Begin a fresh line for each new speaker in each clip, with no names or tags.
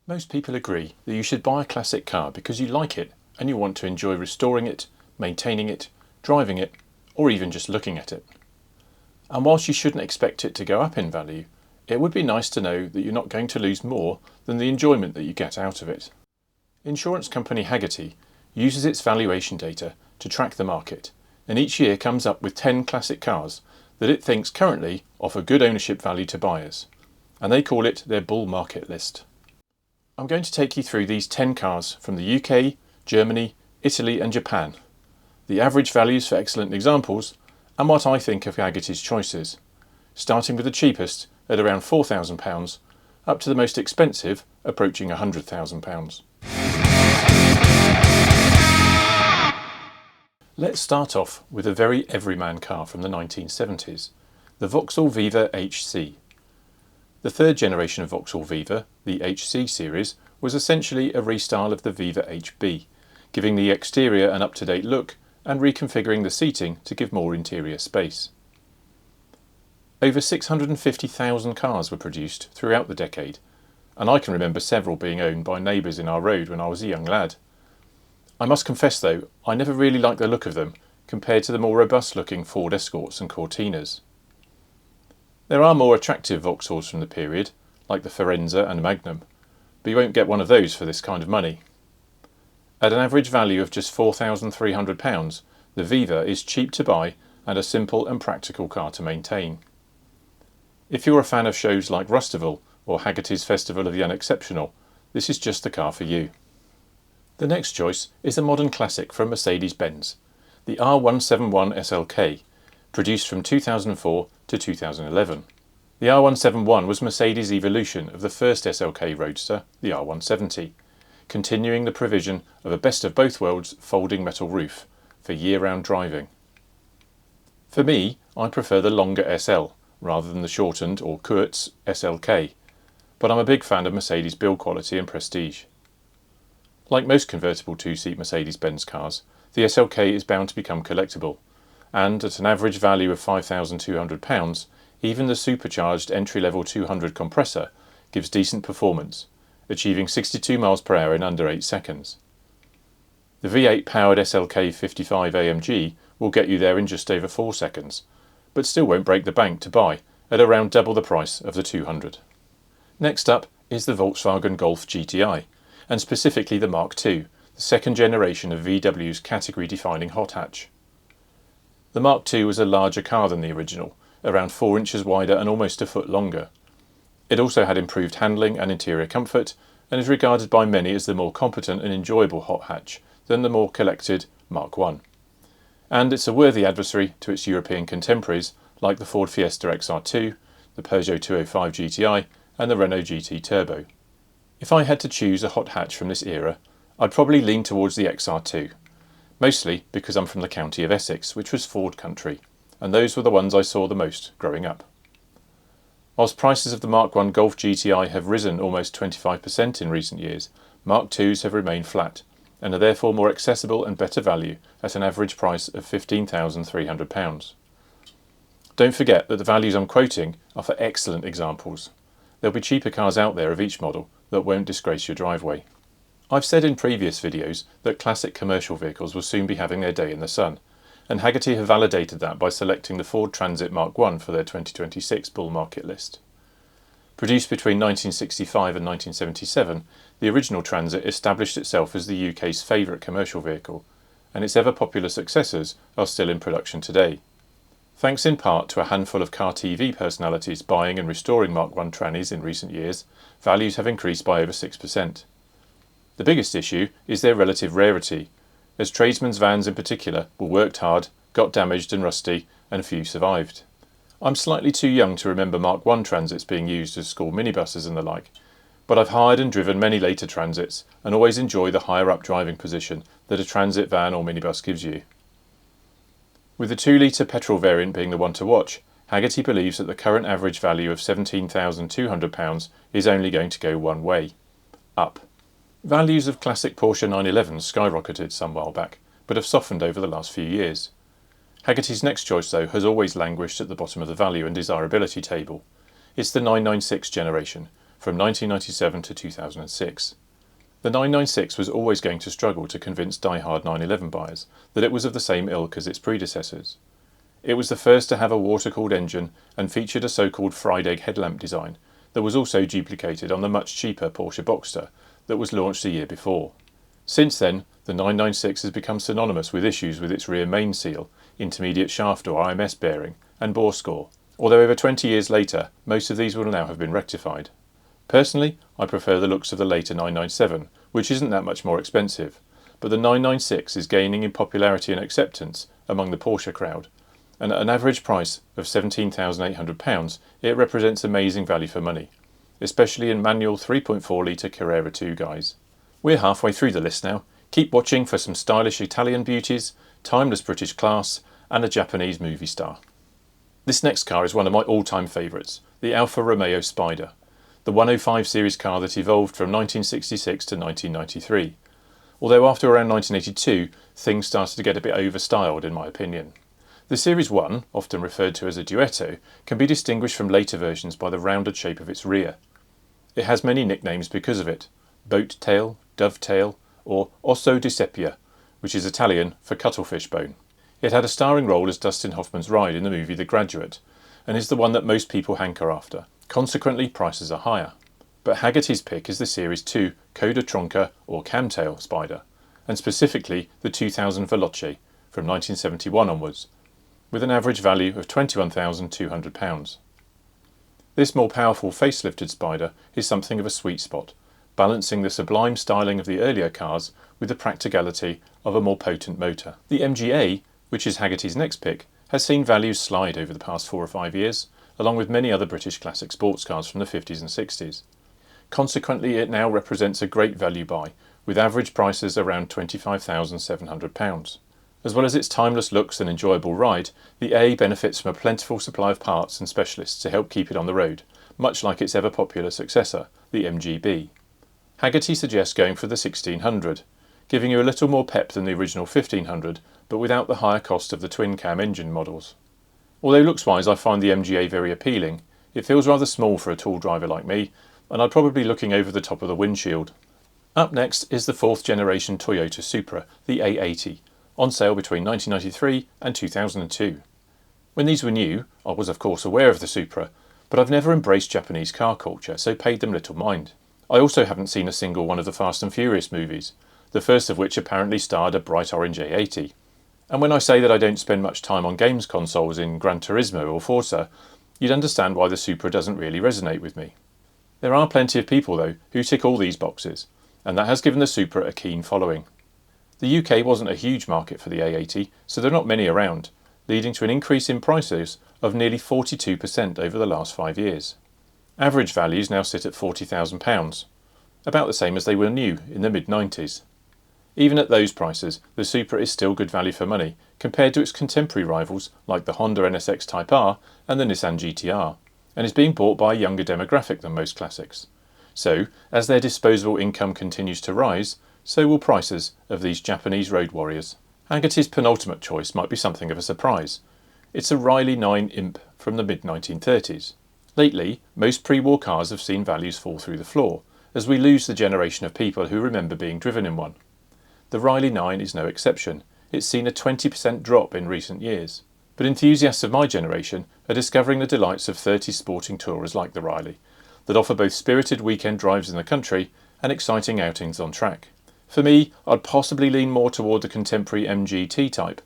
Most people agree that you should buy a classic car because you like it and you want to enjoy restoring it, maintaining it, driving it, or even just looking at it. And whilst you shouldn't expect it to go up in value, it would be nice to know that you're not going to lose more than the enjoyment that you get out of it. Insurance company Hagerty uses its valuation data to track the market, and each year comes up with 10 classic cars that it thinks currently offer good ownership value to buyers, and they call it their Bull Market List. I'm going to take you through these 10 cars from the UK, Germany, Italy and Japan, the average values for excellent examples, and what I think of Hagerty's choices, starting with the cheapest at around £4,000 up to the most expensive approaching £100,000. Let's start off with a very everyman car from the 1970s, the Vauxhall Viva HC. The third generation of Vauxhall Viva, the HC series, was essentially a restyle of the Viva HB, giving the exterior an up-to-date look and reconfiguring the seating to give more interior space. Over 650,000 cars were produced throughout the decade, and I can remember several being owned by neighbours in our road when I was a young lad. I must confess though, I never really liked the look of them compared to the more robust looking Ford Escorts and Cortinas. There are more attractive Vauxhalls from the period, like the Firenze and Magnum, but you won't get one of those for this kind of money. At an average value of just £4,300, the Viva is cheap to buy and a simple and practical car to maintain. If you're a fan of shows like Rustival or Hagerty's Festival of the Unexceptional, this is just the car for you. The next choice is a modern classic from Mercedes-Benz, the R171 SLK, produced from 2004 to 2011. The R171 was Mercedes' evolution of the first SLK Roadster, the R170, continuing the provision of a best of both worlds folding metal roof for year-round driving. For me, I prefer the longer SL rather than the shortened or Kurz SLK, but I'm a big fan of Mercedes' build quality and prestige. Like most convertible two-seat Mercedes-Benz cars, the SLK is bound to become collectible, and at an average value of £5,200, even the supercharged entry-level 200 compressor gives decent performance, achieving 62 miles per hour in under 8 seconds. The V8 powered SLK 55 AMG will get you there in just over 4 seconds, but still won't break the bank to buy at around double the price of the 200. Next up is the Volkswagen Golf GTI, and specifically the Mark II, the second generation of VW's category-defining hot hatch. The Mark II was a larger car than the original, around 4 inches wider and almost a foot longer. It also had improved handling and interior comfort, and is regarded by many as the more competent and enjoyable hot hatch than the more collected Mark I. And it's a worthy adversary to its European contemporaries like the Ford Fiesta XR2, the Peugeot 205 GTI and the Renault GT Turbo. If I had to choose a hot hatch from this era, I'd probably lean towards the XR2, mostly because I'm from the county of Essex, which was Ford country, and those were the ones I saw the most growing up. Whilst prices of the Mark I Golf GTI have risen almost 25% in recent years, Mark IIs have remained flat, and are therefore more accessible and better value at an average price of £15,300. Don't forget that the values I'm quoting are for excellent examples. There'll be cheaper cars out there of each model that won't disgrace your driveway. I've said in previous videos that classic commercial vehicles will soon be having their day in the sun, and Hagerty have validated that by selecting the Ford Transit Mk1 for their 2026 Bull Market List. Produced between 1965 and 1977, the original Transit established itself as the UK's favourite commercial vehicle, and its ever-popular successors are still in production today. Thanks in part to a handful of car TV personalities buying and restoring Mark I trannies in recent years, values have increased by over 6%. The biggest issue is their relative rarity, as tradesmen's vans in particular were worked hard, got damaged and rusty, and few survived. I'm slightly too young to remember Mark I Transits being used as school minibuses and the like, but I've hired and driven many later Transits and always enjoy the higher up driving position that a Transit van or minibus gives you. With the 2-litre petrol variant being the one to watch, Hagerty believes that the current average value of £17,200 is only going to go one way: up. Values of classic Porsche 911s skyrocketed some while back, but have softened over the last few years. Hagerty's next choice, though, has always languished at the bottom of the value and desirability table. It's the 996 generation, from 1997 to 2006. The 996 was always going to struggle to convince die-hard 911 buyers that it was of the same ilk as its predecessors. It was the first to have a water-cooled engine and featured a so-called fried egg headlamp design that was also duplicated on the much cheaper Porsche Boxster that was launched a year before. Since then, the 996 has become synonymous with issues with its rear main seal, intermediate shaft or IMS bearing, and bore score, although over 20 years later, most of these will now have been rectified. Personally, I prefer the looks of the later 997, which isn't that much more expensive, but the 996 is gaining in popularity and acceptance among the Porsche crowd, and at an average price of £17,800, it represents amazing value for money, especially in manual 3.4 litre Carrera 2 guys. We're halfway through the list now. Keep watching for some stylish Italian beauties, timeless British class, and a Japanese movie star. This next car is one of my all-time favourites, the Alfa Romeo Spider, the 105 series car that evolved from 1966 to 1993, although after around 1982 things started to get a bit overstyled in my opinion. The Series 1, often referred to as a Duetto, can be distinguished from later versions by the rounded shape of its rear. It has many nicknames because of it: boat tail, dovetail, or osso di seppia, which is Italian for cuttlefish bone. It had a starring role as Dustin Hoffman's ride in the movie The Graduate, and is the one that most people hanker after. Consequently, prices are higher. But Hagerty's pick is the Series 2 Coda Tronca or Camtail Spider, and specifically the 2000 Veloce from 1971 onwards, with an average value of £21,200. This more powerful facelifted Spider is something of a sweet spot, balancing the sublime styling of the earlier cars with the practicality of a more potent motor. The MGA, which is Hagerty's next pick, has seen values slide over the past 4 or 5 years, along with many other British classic sports cars from the 50s and 60s. Consequently, it now represents a great value buy, with average prices around £25,700. As well as its timeless looks and enjoyable ride, the A benefits from a plentiful supply of parts and specialists to help keep it on the road, much like its ever-popular successor, the MGB. Hagerty suggests going for the 1600, giving you a little more pep than the original 1500, but without the higher cost of the twin-cam engine models. Although looks-wise I find the MGA very appealing, it feels rather small for a tall driver like me, and I'd probably be looking over the top of the windshield. Up next is the 4th generation Toyota Supra, the A80, on sale between 1993 and 2002. When these were new, I was of course aware of the Supra, but I've never embraced Japanese car culture, so paid them little mind. I also haven't seen a single one of the Fast and Furious movies, the first of which apparently starred a bright orange A80. And when I say that I don't spend much time on games consoles in Gran Turismo or Forza, you'd understand why the Supra doesn't really resonate with me. There are plenty of people though who tick all these boxes, and that has given the Supra a keen following. The UK wasn't a huge market for the A80, so there are not many around, leading to an increase in prices of nearly 42% over the last 5 years. Average values now sit at £40,000, about the same as they were new in the mid-90s. Even at those prices, the Supra is still good value for money compared to its contemporary rivals like the Honda NSX Type R and the Nissan GTR, and is being bought by a younger demographic than most classics. So, as their disposable income continues to rise, so will prices of these Japanese road warriors. Hagerty's penultimate choice might be something of a surprise. It's a Riley 9 Imp from the mid-1930s. Lately, most pre-war cars have seen values fall through the floor, as we lose the generation of people who remember being driven in one. The Riley 9 is no exception. It's seen a 20% drop in recent years. But enthusiasts of my generation are discovering the delights of 30 sporting tourers like the Riley, that offer both spirited weekend drives in the country and exciting outings on track. For me, I'd possibly lean more toward the contemporary MG T-Type,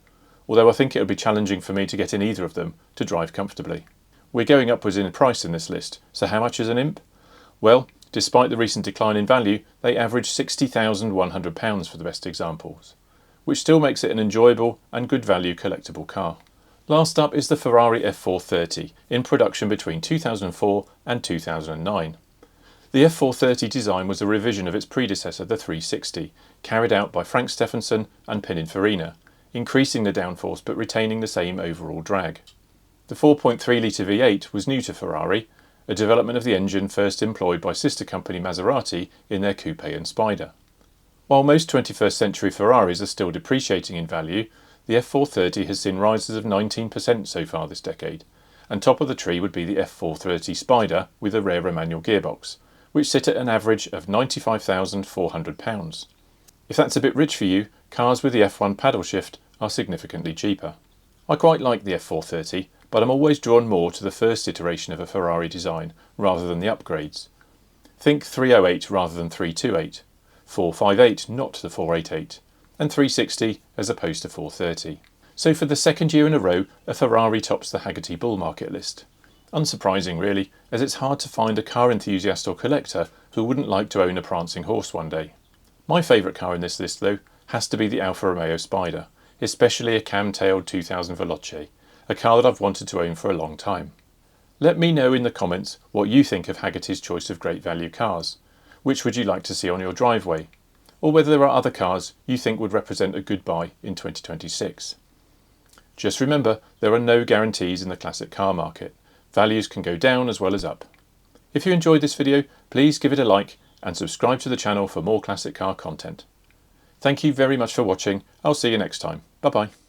although I think it would be challenging for me to get in either of them to drive comfortably. We're going upwards in price in this list, so how much is an Imp? Well, despite the recent decline in value, they average £60,100 for the best examples, which still makes it an enjoyable and good value collectible car. Last up is the Ferrari F430, in production between 2004 and 2009. The F430 design was a revision of its predecessor, the 360, carried out by Frank Stephenson and Pininfarina, increasing the downforce but retaining the same overall drag. The 4.3 litre V8 was new to Ferrari, a development of the engine first employed by sister company Maserati in their Coupe and Spider. While most 21st century Ferraris are still depreciating in value, the F430 has seen rises of 19% so far this decade, and top of the tree would be the F430 Spider with a rarer manual gearbox, which sit at an average of £95,400. If that's a bit rich for you, cars with the F1 paddle shift are significantly cheaper. I quite like the F430, but I'm always drawn more to the first iteration of a Ferrari design rather than the upgrades. Think 308 rather than 328, 458 not the 488, and 360 as opposed to 430. So for the second year in a row, a Ferrari tops the Hagerty Bull Market List. Unsurprising really, as it's hard to find a car enthusiast or collector who wouldn't like to own a prancing horse one day. My favourite car in this list though has to be the Alfa Romeo Spider, especially a cam-tailed 2000 Veloce, a car that I've wanted to own for a long time. Let me know in the comments what you think of Hagerty's choice of great value cars. Which would you like to see on your driveway? Or whether there are other cars you think would represent a good buy in 2026. Just remember, there are no guarantees in the classic car market. Values can go down as well as up. If you enjoyed this video, please give it a like and subscribe to the channel for more classic car content. Thank you very much for watching. I'll see you next time. Bye bye.